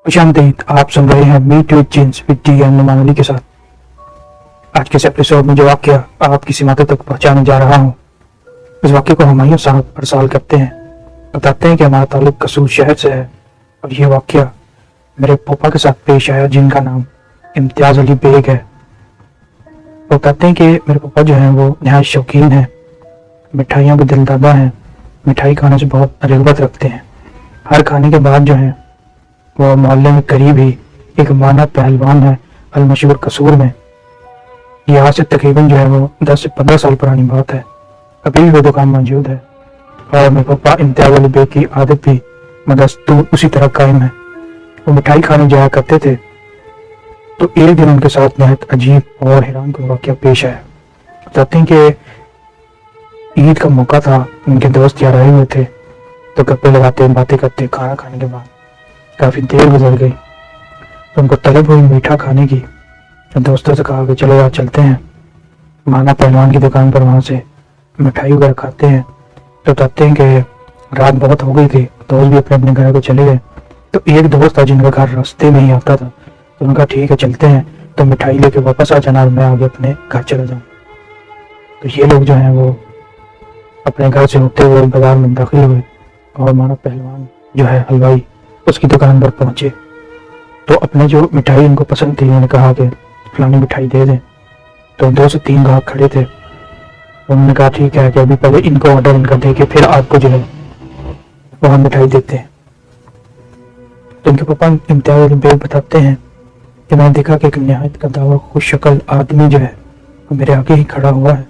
खुश आमदीद। आप सुन रहे हैं मीट विद जिन्स विद डी नुमान अली के साथ। आज के इस एपिसोड में जो वाक्य आपकी सीमातों तक पहुंचाने जा रहा हूं, इस वाक्य को हुमायूं साहब हर साल करते हैं। बताते हैं कि हमारा ताल्लुक कसूर शहर से है और यह वाक्य मेरे पापा के साथ पेश आया, जिनका नाम इम्तियाज अली बेग है। बताते हैं कि मेरे पापा जो हैं वो नहायत शौकीन हैं, मिठाइयों के दिलदादा हैं, मिठाई खाने से बहुत रग़बत रखते हैं। हर खाने के बाद जो है वो मोहल्ले में करीब ही एक माना पहलवान है, अलमशहूर कसूर में। ये आज से तकरीबन जो है वो 10 से 15 साल पुरानी बात है। अभी भी वो दुकान मौजूद है और मेरे पापा इम्तियाज अली बेग की आदत भी मदस्तूर उसी तरह कायम है। वो मिठाई खाने जाया करते थे तो एक दिन उनके साथ बहुत अजीब और हैरान कुन वाक़या पेश आया। बताते हैं कि ईद का मौका था, उनके दोस्त यार आए हुए थे तो गप्पे लगाते बातें करते खाना खाने के बाद काफ़ी देर गुजर गई तो उनको तलब हुई मीठा खाने की। तो दोस्तों से कहा कि चलो यार चलते हैं माना पहलवान की दुकान पर, वहाँ से मिठाई वगैरह खाते हैं। तो बताते हैं कि रात बहुत हो गई थी, दोस्त भी अपने अपने घर को चले गए। तो एक दोस्त था जिनका घर रास्ते में ही आता था, तो उनका ठीक है चलते हैं, तो मिठाई लेके वापस आ जाना और मैं आगे अपने घर चला जाऊँ। तो ये लोग जो हैं वो अपने घर से होते हुए बाजार में दाखिल हुए और माना पहलवान जो है हलवाई उसकी दुकान पर पहुंचे। तो अपने जो मिठाई उनको पसंद थी उन्होंने कहा कि फलानी मिठाई दे दें। तो 2 से 3 ग्राहक खड़े थे, उन्होंने कहा ठीक है कि अभी पहले इनको ऑर्डर इनका दे के फिर आपको जो है वो हम मिठाई देते हैं। तो इनके पापा इम्तियाज अली बेग बताते हैं कि मैंने देखा कि एक नहायत का दावा खुश शक्ल आदमी जो है वो मेरे आगे ही खड़ा हुआ है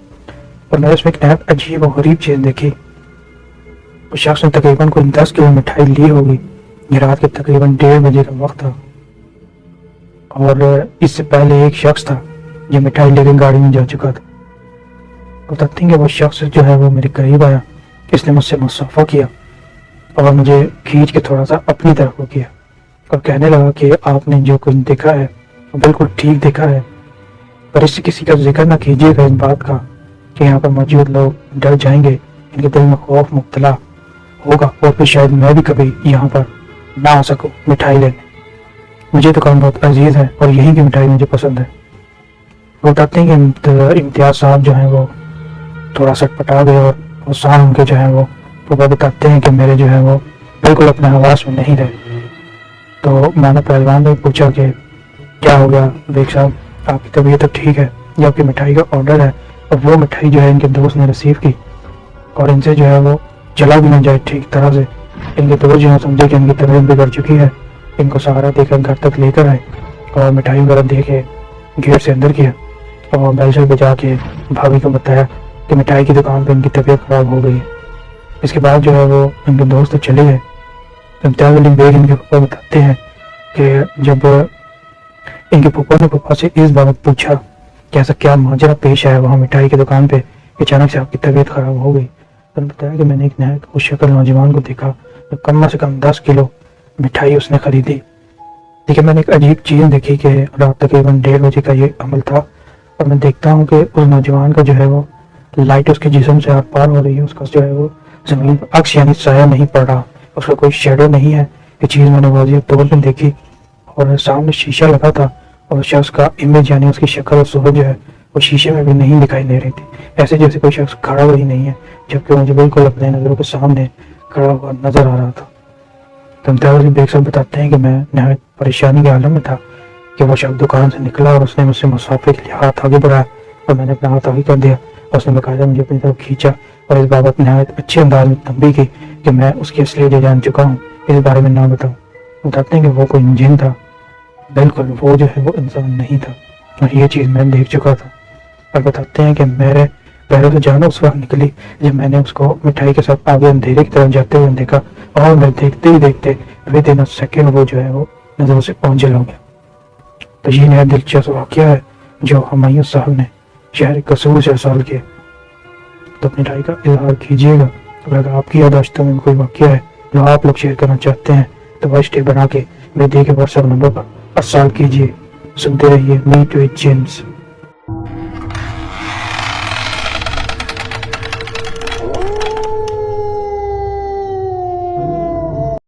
और मैंने उसमें एक नहायत अजीब और गरीब चीज़ देखी। उस शख्स ने तकरीबन कोई 10 किलो मिठाई ली होगी। ये रात के तकरीबन 1:30 बजे का वक्त था और इससे पहले एक शख्स था जो मिठाई लेकर गाड़ी में जा चुका था। बताते हैं कि वो शख्स जो है वो मेरे करीब आया, इसने मुझसे मुसाफा किया और मुझे खींच के थोड़ा सा अपनी तरफ को किया और कहने लगा कि आपने जो कुछ देखा है वो बिल्कुल ठीक देखा है, पर इससे किसी का जिक्र ना कीजिएगा इस बात का कि यहाँ पर मौजूद लोग डर जाएंगे, इनके दिल में खौफ मुब्तला होगा और फिर शायद मैं भी कभी यहाँ पर ना आ सकूं मिठाई लेने। मुझे दुकान बहुत अजीज है और यहीं की मिठाई मुझे पसंद है। वो बताते हैं कि इम्तियाज साहब जो हैं वो थोड़ा सटपटा गए और शाम उनके जो है वो पापा बताते हैं कि मेरे जो है वो बिल्कुल अपने हवास में नहीं रहे। तो मैंने पहलवान ने पूछा कि क्या हो गया बेग साहब, आपकी तबीयत तो ठीक है, ये आपकी मिठाई का ऑर्डर है। और वो मिठाई जो है इनके दोस्त ने रिसीव की और इनसे जो है वो चला भी नहीं जाए ठीक तरह से। इनके दोस्त जो है समझे कि इनकी तबीयत बिगड़ चुकी है, इनको सहारा देकर घर तक लेकर आए और मिठाई वगैरह दे के गेट से अंदर किया और बेल बजा के भाभी को बताया कि मिठाई की दुकान पर इनकी तबीयत खराब हो गई है। इसके बाद जो है वो इनके दोस्त चले गए। इम्तियाज अली बेग इनके पापा बताते हैं कि जब इनके पापा से इस बाबत पूछा कि ऐसा क्या माजरा पेश आया वहाँ मिठाई की दुकान पे, अचानक से आपकी तबीयत खराब हो गई। तो उन्होंने बताया कि मैंने एक नहायत खुश शक्ल नौजवान को देखा तो कम से कम 10 किलो मिठाई उसने खरीदी। देखिए मैंने एक अजीब चीज़ देखी कि रात तकरीबन 1:30 बजे का ये अमल था और मैं देखता हूँ कि उस नौजवान का जो है वो लाइट उसके जिस्म से आर पार हो रही है, उसका जो है वो जमीन पर अक्स यानी साया नहीं पड़ रहा, उसका कोई शेडो नहीं है। ये चीज़ मैंने वाज़ेह तौर पर देखी और सामने शीशा लगा था और शख्स का इमेज यानी उसकी शक्ल और सूरत जो है वो शीशे में भी नहीं दिखाई दे रही थी, ऐसे जैसे कोई शख्स खड़ा हुआ ही नहीं है, जबकि मुझे बिल्कुल अपने नज़रों के सामने खड़ा हुआ नजर आ रहा था। तो इम्तियाज अली बेग साहब बताते हैं कि मैं नहायत परेशानी के आलम में था कि वो शख्स दुकान से निकला और उसने मुझसे मुसाफे के लिए हाथ आगे बढ़ाया और मैंने अपना हाथ आगे कर दिया और उसने बाकायदा मुझे अपनी तरफ खींचा और इस बाबत नहायत अच्छे अंदाज में तंबीह की कि मैं उसकी असलियत जान चुका हूँ, इस बारे में ना बताऊँ। बताते हैं कि वो कोई जिन था, बिल्कुल वो जो है वो इंसान नहीं था और ये चीज़ मैं देख चुका था। और बताते हैं कि मेरे पहले तो जाना उस वक्त निकली जब मैंने उसको मिठाई के साथ आगे अंधेरे की तरफ जाते हुए देखा और मैं देखते ही देखते विदिन अ सेकेंड वो जो है वो नजरों से ओझल हो गया। तो ये नया दिलचस्प वाक़या है जो हुमायूं साहब ने शहर कसूर से अरसाल किया। तो अपनी राय का इजहार कीजिएगा। अगर आपकी याददाश्तों में कोई वाक़या है जो आप लोग शेयर करना चाहते हैं तो वॉइस टेप बना के मेरे दिए गए व्हाट्सएप नंबर पर अरसाल कीजिए। सुनते रहिए मीट विद जिन्स।